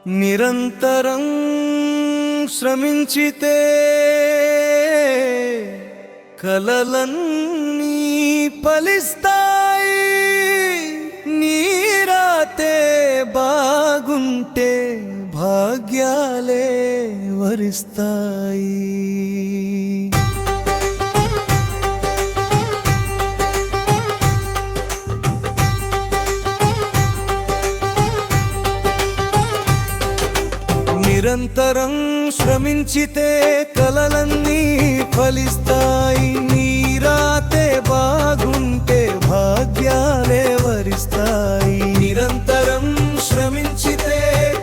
నిరంతరం శ్రమించితే కలలన్నీ ఫలిస్తాయి. నీరాతే బాగుంటే భాగ్యాలే వరిస్తాయి. నిరంతరం శ్రమించితే కలలన్నీ ఫలిస్తాయి. నీరాతే బాగుంటే భాగ్యాలే వరిస్తాయి. నిరంతరం శ్రమించితే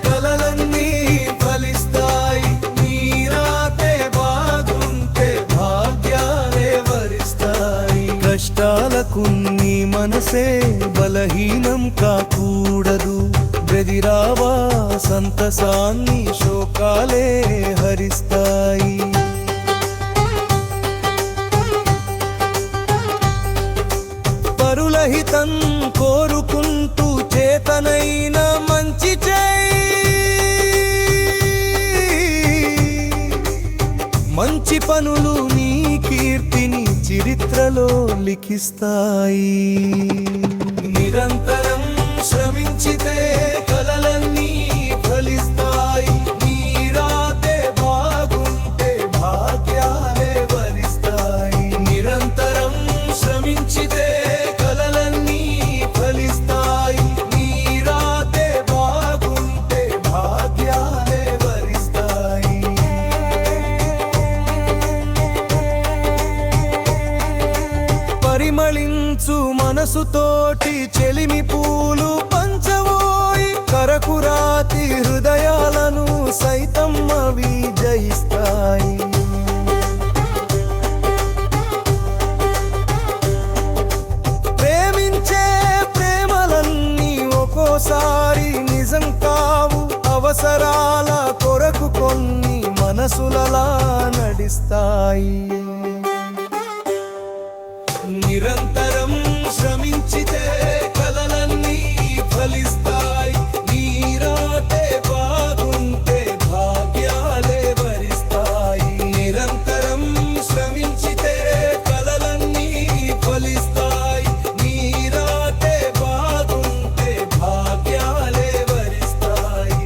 కలలన్నీ ఫలిస్తాయి. నీరాతే బాగుంటే భాగ్యాలే వరిస్తాయి. కష్టాలకు నీ మనసే బలహీనం కాకూడదు. బెదిరావా సంతసాన్ని శోకాలే హరిస్తాయి. పరులహితం కోరుకుంటూ చేతనైన మంచి చేయి. మంచి పనులు నీ కీర్తిని చరిత్రలో లిఖిస్తాయి. నిరంతరం శ్రమించితే కలలన్నీ ఫలిస్తాయి. నీరాతే బాగుంటే భాగ్యాలే వరిస్తాయి. నిరంతరం శ్రమించితే కలలన్నీ ఫలిస్తాయి. నీరాతే బాగుంటే భాగ్యాలే వరిస్తాయి. పరిమళించు మనసుతోటి చెలిమి పూలు పంచవోయి. కరకురాతి హృదయాలను సైతం అవి జయిస్తాయి. ప్రేమించే ప్రేమలన్నీ ఒక్కోసారి నిజం కావు. అవసరాల కొరకు కొన్ని మనసులలా నడిస్తాయి. నిరంతరం శ్రమించితే కలలన్నీ ఫలిస్తాయి. నీరాతే బాగుంటే భాగ్యాలే వరిస్తాయి. నిరంతరం శ్రమించితే కలలన్నీ ఫలిస్తాయి. నీరాతే బాగుంటే భాగ్యాలే వరిస్తాయి.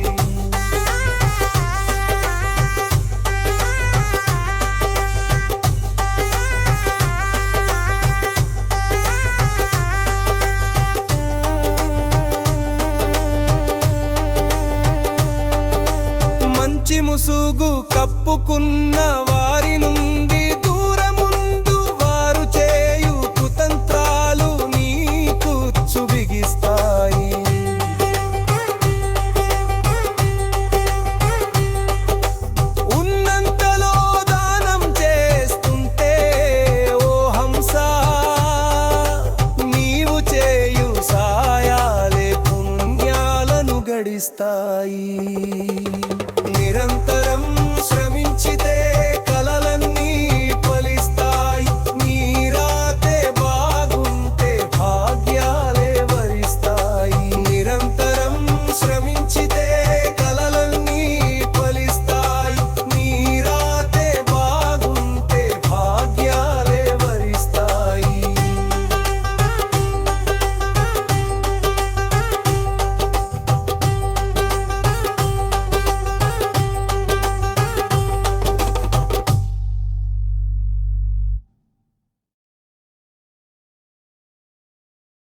మంచి ముసుగు కప్పుకున్న వారి నుండి దూరముందు. వారు చేయు కుతంత్రాలు నీకు చుబిగిస్తాయి. ఉన్నంతలో దానం చేస్తుంటే ఓ హంస, నీవు చేయు సాయాలే పుణ్యాలను గడిస్తాయి. నిరంతరం